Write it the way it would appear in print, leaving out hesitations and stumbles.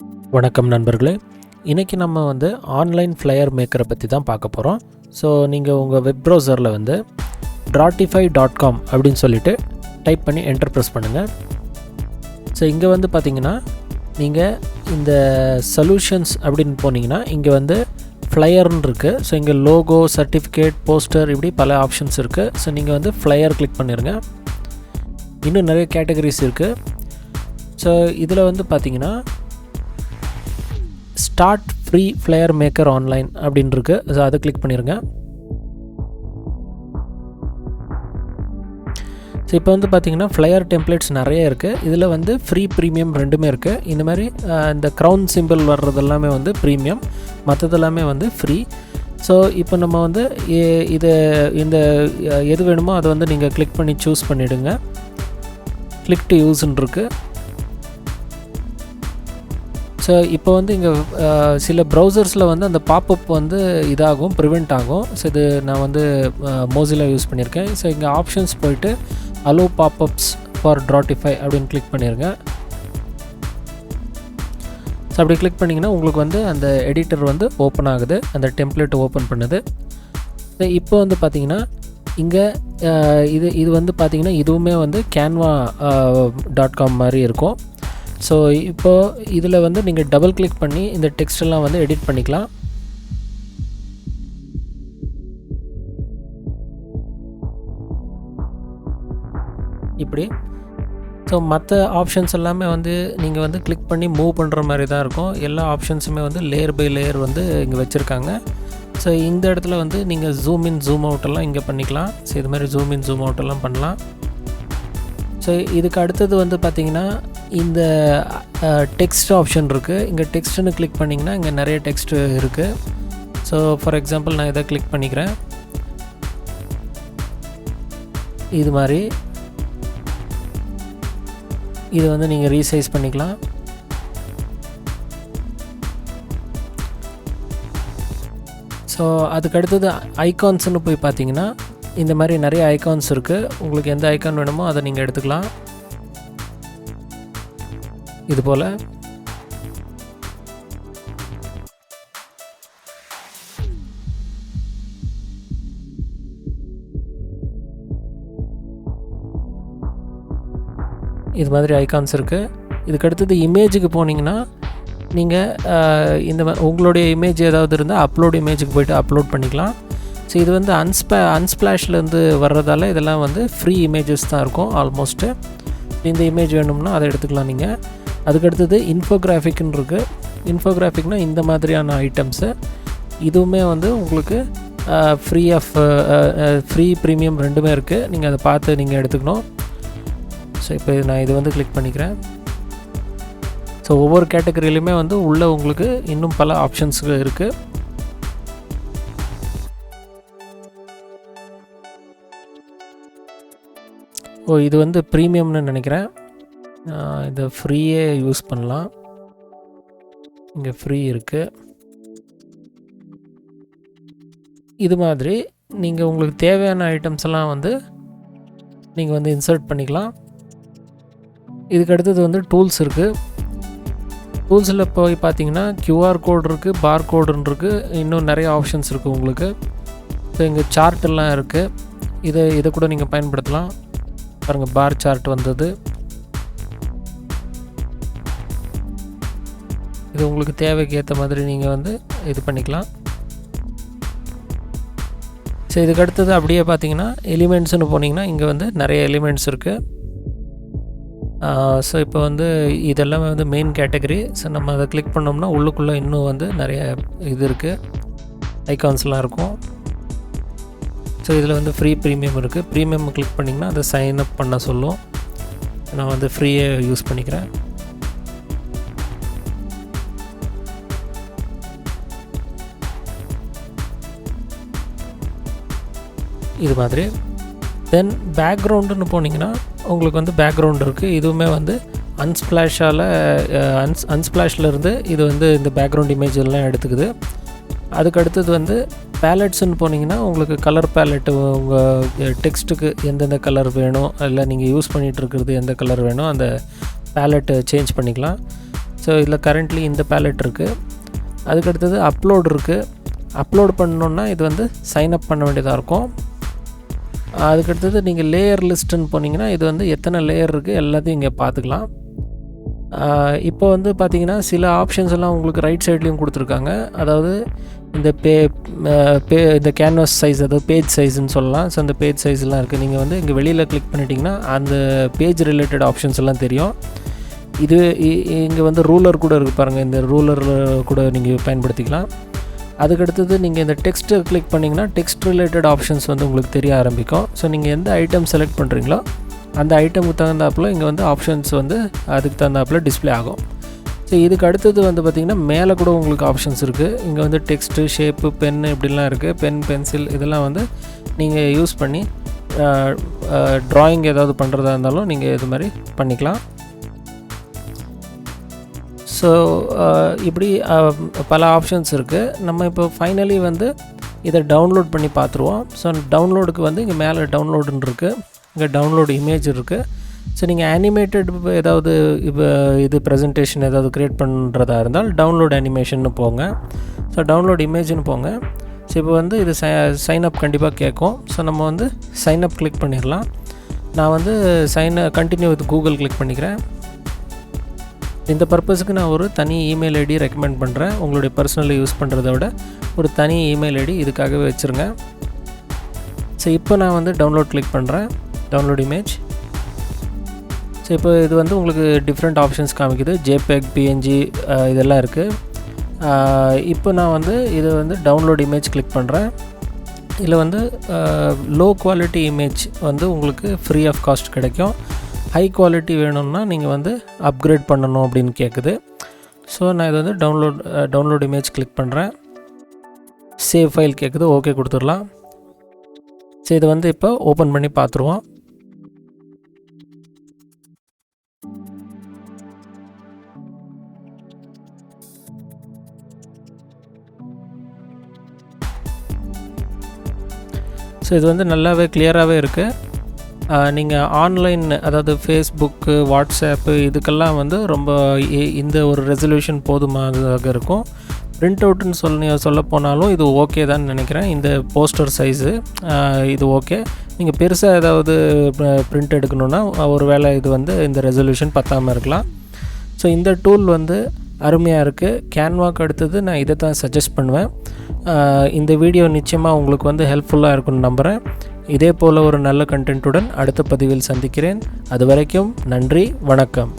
வணக்கம் நண்பர்களே, இன்றைக்கி நம்ம ஆன்லைன் ஃப்ளையர் மேக்கரை பற்றி தான் பார்க்க போகிறோம். ஸோ நீங்கள் உங்கள் வெப் ப்ரௌசரில் Drawtify.com அப்படின்னு சொல்லிட்டு டைப் பண்ணி என்டர் ப்ரெஸ் பண்ணுங்கள். ஸோ இங்கே பார்த்தீங்கன்னா நீங்கள் இந்த சொல்யூஷன்ஸ் அப்படின்னு போனீங்கன்னா இங்கே ஃப்ளையர்னு இருக்குது. ஸோ இங்கே லோகோ, சர்டிஃபிகேட், போஸ்டர் இப்படி பல ஆப்ஷன்ஸ் இருக்குது. ஸோ நீங்கள் ஃப்ளையர் கிளிக் பண்ணிடுங்க. இன்னும் நிறைய கேட்டகரிஸ் இருக்குது. ஸோ இதில் பார்த்தீங்கன்னா start free flyer maker online அப்படின்னு இருக்குது. ஸோ அதை கிளிக் பண்ணிடுங்க. ஸோ இப்போ பார்த்தீங்கன்னா ஃப்ளையர் டெம்ப்ளேட்ஸ் நிறைய இருக்குது. இதில் ஃப்ரீ ப்ரீமியம் ரெண்டுமே இருக்குது. இந்த மாதிரி இந்த க்ரௌன் சிம்பிள் வர்றது எல்லாமே ப்ரீமியம், மற்றதெல்லாமே ஃப்ரீ. ஸோ இப்போ நம்ம இது இந்த எது வேணுமோ அதை நீங்கள் கிளிக் பண்ணி சூஸ் பண்ணிவிடுங்க. கிளிக் டு யூஸ்ன்னு இருக்குது. ஸோ இப்போ இங்கே சில ப்ரௌசர்ஸில் அந்த பாப்அப் இதாகும், ப்ரிவெண்ட் ஆகும். ஸோ இது நான் மோசிலா யூஸ் பண்ணியிருக்கேன். ஸோ இங்கே ஆப்ஷன்ஸ் போயிட்டு அலோ பாப்அப்ஸ் ஃபார் Drawtify அப்படின்னு கிளிக் பண்ணிடுங்க. ஸோ அப்படி கிளிக் பண்ணிங்கன்னா உங்களுக்கு அந்த எடிட்டர் ஓப்பன் ஆகுது, அந்த டெம்ப்ளேட் ஓப்பன் பண்ணுது. ஸோ இப்போ பார்த்தீங்கன்னா இங்கே இது பார்த்தீங்கன்னா இதுவுமே canva.com மாதிரி இருக்கும். ஸோ இப்போது இதில் நீங்கள் டபுள் கிளிக் பண்ணி இந்த டெக்ஸ்டெல்லாம் எடிட் பண்ணிக்கலாம். இப்படி. ஸோ மற்ற ஆப்ஷன்ஸ் எல்லாமே நீங்கள் கிளிக் பண்ணி மூவ் பண்ணுற மாதிரி தான் இருக்கும். எல்லா ஆப்ஷன்ஸுமே லேயர் பை லேயர் இங்கே வச்சுருக்காங்க. ஸோ இந்த இடத்துல நீங்கள் ஜூம் இன் ஜூம் அவுட்டெல்லாம் இங்கே பண்ணிக்கலாம். ஸோ இது மாதிரி ஜூம் இன் ஜூம் அவுட்டெல்லாம் பண்ணலாம். ஸோ இதுக்கு அடுத்தது பார்த்திங்கன்னா இந்த டெக்ஸ்ட் ஆப்ஷன் இருக்குது. இங்கே டெக்ஸ்ட்டுன்னு கிளிக் பண்ணிங்கன்னா இங்கே நிறைய டெக்ஸ்ட் இருக்குது. ஸோ ஃபார் எக்ஸாம்பிள் நான் இதை கிளிக் பண்ணிக்கிறேன். இது மாதிரி இது நீங்கள் ரீசைஸ் பண்ணிக்கலாம். ஸோ அதுக்கு அடுத்தது ஐகான்ஸ்னு போய் பார்த்தீங்கன்னா இந்த மாதிரி நிறைய ஐகான்ஸ் இருக்குது. உங்களுக்கு எந்த ஐகான் வேணுமோ அதை நீங்கள் எடுத்துக்கலாம். இது போல் இது மாதிரி ஐகான்ஸ் இருக்குது. இதுக்கு அடுத்தது இமேஜுக்கு போனீங்கன்னா நீங்கள் இந்த உங்களுடைய இமேஜ் ஏதாவது இருந்தால் அப்லோட் இமேஜுக்கு போய்ட்டு அப்லோட் பண்ணிக்கலாம். ஸோ இது அன்ஸ்பிளாஷ்லேருந்து வர்றதால இதெல்லாம் ஃப்ரீ இமேஜஸ் தான் இருக்கும் ஆல்மோஸ்ட்டு. இந்த இமேஜ் வேணும்னா அதை எடுத்துக்கலாம் நீங்கள். அதுக்கடுத்தது இன்ஃபோகிராஃபிக்னு இருக்குது. இன்ஃபோகிராஃபிக்னால் இந்த மாதிரியான ஐட்டம்ஸு இதுவுமே உங்களுக்கு ஃப்ரீ ப்ரீமியம் ரெண்டுமே இருக்குது. நீங்கள் அதை பார்த்து நீங்கள் எடுத்துக்கணும். ஸோ இப்போ நான் இது கிளிக் பண்ணிக்கிறேன். ஸோ ஒவ்வொரு கேட்டகரியிலுமே உள்ளே உங்களுக்கு இன்னும் பல ஆப்ஷன்ஸ் இருக்குது. இது ப்ரீமியம்னு நினைக்கிறேன். இதை ஃப்ரீயே யூஸ் பண்ணலாம். இங்கே ஃப்ரீ இருக்குது. இது மாதிரி நீங்கள் உங்களுக்கு தேவையான ஐட்டம்ஸ் எல்லாம் நீங்கள் இன்சர்ட் பண்ணிக்கலாம். இதுக்கு அடுத்தது டூல்ஸ் இருக்குது. டூல்ஸில் போய் பார்த்தீங்கன்னா QR கோட் இருக்குது, பார் கோடுன்னு இருக்குது, இன்னும் நிறைய ஆப்ஷன்ஸ் இருக்குது உங்களுக்கு. ஸோ இங்கே சார்ட்டெல்லாம் இருக்குது. இதை கூட நீங்கள் பயன்படுத்தலாம். பாருங்கள், பார் சார்ட் வந்தது. இது உங்களுக்கு தேவைக்கு ஏற்ற மாதிரி நீங்கள் இது பண்ணிக்கலாம். ஸோ இதுக்கு அடுத்தது அப்படியே பார்த்தீங்கன்னா எலிமெண்ட்ஸ்னு போனீங்கன்னா இங்கே நிறைய எலிமெண்ட்ஸ் இருக்குது. ஸோ இப்போ இதெல்லாமே மெயின் கேட்டகரி. ஸோ நம்ம அதை கிளிக் பண்ணோம்னா உள்ளுக்குள்ளே இன்னும் நிறைய இது இருக்குது, ஐகான்ஸ்லாம் இருக்கும். ஸோ இதில் ஃப்ரீ ப்ரீமியம் இருக்குது. ப்ரீமியம் கிளிக் பண்ணிங்கன்னா அதை சைன் அப் பண்ண சொல்லும். நான் ஃப்ரீயே யூஸ் பண்ணிக்கிறேன். இது மாதிரி. தென் பேக்ரவுண்டுன்னு போனீங்கன்னா உங்களுக்கு பேக்ரவுண்ட் இருக்குது. இதுவுமே அன்ஸ்பிளாஷ்லேருந்து இது இந்த பேக்ரவுண்ட் இமேஜ் எல்லாம் எடுத்துக்குது. அதுக்கு அடுத்தது பேலட்ஸ்ன்னு போனீங்கன்னா உங்களுக்கு கலர் பேலட்டு உங்கள் டெக்ஸ்ட்டுக்கு எந்தெந்த கலர் வேணும், இல்லை நீங்கள் யூஸ் பண்ணிகிட்டு இருக்கிறது எந்த கலர் வேணும் அந்த பேலட்டு சேஞ்ச் பண்ணிக்கலாம். ஸோ இதில் கரண்ட்லி இந்த பேலட் இருக்குது. அதுக்கடுத்தது அப்லோட் இருக்குது. அப்லோட் பண்ணணுன்னா இது வந்து சைன் அப் பண்ண வேண்டியதாக இருக்கும். அதுக்கடுத்தது நீங்கள் லேயர் லிஸ்ட்டுன்னு போனீங்கன்னா இது வந்து எத்தனை லேயர் இருக்குது எல்லாத்தையும் இங்கே பார்த்துக்கலாம். இப்போ வந்து பார்த்திங்கன்னா சில ஆப்ஷன்ஸ் எல்லாம் உங்களுக்கு ரைட் சைட்லேயும் கொடுத்துருக்காங்க. அதாவது இந்த இந்த கேன்வாஸ் சைஸ், அதாவது பேஜ் சைஸ்ன்னு சொல்லலாம். ஸோ அந்த பேஜ் சைஸ்லாம் இருக்குது. நீங்கள் வந்து இங்கே வெளியில் கிளிக் பண்ணிட்டீங்கன்னா அந்த பேஜ் ரிலேட்டட் ஆப்ஷன்ஸ் எல்லாம் தெரியும். இது இங்கே வந்து ரூலர் கூட இருக்குது பாருங்கள். இந்த ரூலர் கூட நீங்கள் பயன்படுத்திக்கலாம். அதுக்கடுத்தது நீங்கள் இந்த டெக்ஸ்ட்டை கிளிக் பண்ணிங்கன்னா டெக்ஸ்ட் ரிலேட்டட் ஆப்ஷன்ஸ் வந்து உங்களுக்கு தெரிய ஆரம்பிக்கும். ஸோ நீங்கள் எந்த ஐட்டம் செலக்ட் பண்ணுறீங்களோ அந்த ஐட்டமுக்கு தகுந்தாப்பில் இங்கே வந்து ஆப்ஷன்ஸ் வந்து அதுக்கு தகுந்தாப்பில் டிஸ்பிளே ஆகும். ஸோ இதுக்கு அடுத்தது வந்து பார்த்திங்கன்னா மேலே கூட உங்களுக்கு ஆப்ஷன்ஸ் இருக்குது. இங்கே வந்து டெக்ஸ்ட்டு, ஷேப்பு, பென்னு இப்படிலாம் இருக்குது. பென், பென்சில் இதெல்லாம் வந்து நீங்கள் யூஸ் பண்ணி ட்ராயிங் ஏதாவது பண்ணுறதா இருந்தாலும் நீங்கள் இது மாதிரி பண்ணிக்கலாம். ஸோ இப்படி பல ஆப்ஷன்ஸ் இருக்குது. நம்ம இப்போ ஃபைனலி வந்து இதை டவுன்லோட் பண்ணி பார்த்துருவோம். ஸோ டவுன்லோடுக்கு வந்து இங்கே மேலே டவுன்லோடுன்னு இருக்குது. இங்கே டவுன்லோட் இமேஜ் இருக்குது. ஸோ நீங்கள் அனிமேட்டட் ஏதாவது இப்போ இது ப்ரெசன்டேஷன் ஏதாவது க்ரியேட் பண்ணுறதா இருந்தால் டவுன்லோட் அனிமேஷன்னு போங்க. ஸோ டவுன்லோட் இமேஜ்னு போங்க. ஸோ இப்போ வந்து இது சைன் அப் கண்டிப்பாக கேட்கும். ஸோ நம்ம வந்து சைன் அப் கிளிக் பண்ணிடலாம். நான் வந்து கண்டினியூ வித் கூகுள் கிளிக் பண்ணிக்கிறேன். இந்த பர்பஸுக்கு நான் ஒரு தனி இமெயில் ஐடி ரெக்கமெண்ட் பண்ணுறேன். உங்களுடைய பர்சனலில் யூஸ் பண்ணுறத விட ஒரு தனி இமெயில் ஐடி இதுக்காகவே வச்சுருங்க. ஸோ இப்போ நான் வந்து டவுன்லோட் கிளிக் பண்ணுறேன். Download image. ஸோ இப்போ இது வந்து உங்களுக்கு டிஃப்ரெண்ட் ஆப்ஷன்ஸ் காமிக்குது. JPEG, PNG இதெல்லாம் இருக்குது. இப்போ நான் வந்து இது வந்து டவுன்லோட் இமேஜ் கிளிக் பண்ணுறேன். இதில் வந்து லோ குவாலிட்டி இமேஜ் வந்து உங்களுக்கு ஃப்ரீ ஆஃப் காஸ்ட் கிடைக்கும். ஹை குவாலிட்டி வேணும்னா நீங்கள் வந்து அப்கிரேட் பண்ணணும் அப்படின்னு கேட்குது. ஸோ நான் இது வந்து டவுன்லோட் இமேஜ் கிளிக் பண்ணுறேன். சேவ் ஃபைல் கேட்குது. ஓகே கொடுத்துடலாம். ஸோ இதை வந்து இப்போ ஓப்பன் பண்ணி பார்த்துருவோம். ஸோ இது வந்து நல்லாவே கிளியராகவே இருக்குது. நீங்கள் ஆன்லைன், அதாவது ஃபேஸ்புக்கு, வாட்ஸ்அப்பு இதுக்கெல்லாம் வந்து ரொம்ப இந்த ஒரு ரெசல்யூஷன் போதுமானதாக இருக்கும். பிரிண்ட் அவுட்டுன்னு சொல்ல போனாலும் இது ஓகே தான் நினைக்கிறேன். இந்த போஸ்டர் சைஸு இது ஓகே. நீங்கள் பெருசாக ஏதாவது பிரிண்ட் எடுக்கணுன்னா ஒரு வேளை இது வந்து இந்த ரெசல்யூஷன் பத்தாமல் இருக்கலாம். ஸோ இந்த டூல் வந்து அருமையாக இருக்குது. கேன்வாக்கு அடுத்தது நான் இதை தான் சஜஸ்ட் பண்ணுவேன். இந்த வீடியோ நிச்சயமாக உங்களுக்கு வந்து ஹெல்ப்ஃபுல்லாக இருக்குன்னு நம்புகிறேன். இதே போல் ஒரு நல்ல கண்டென்ட்டுடன் அடுத்த பதிவில் சந்திக்கிறேன். அது வரைக்கும் நன்றி, வணக்கம்.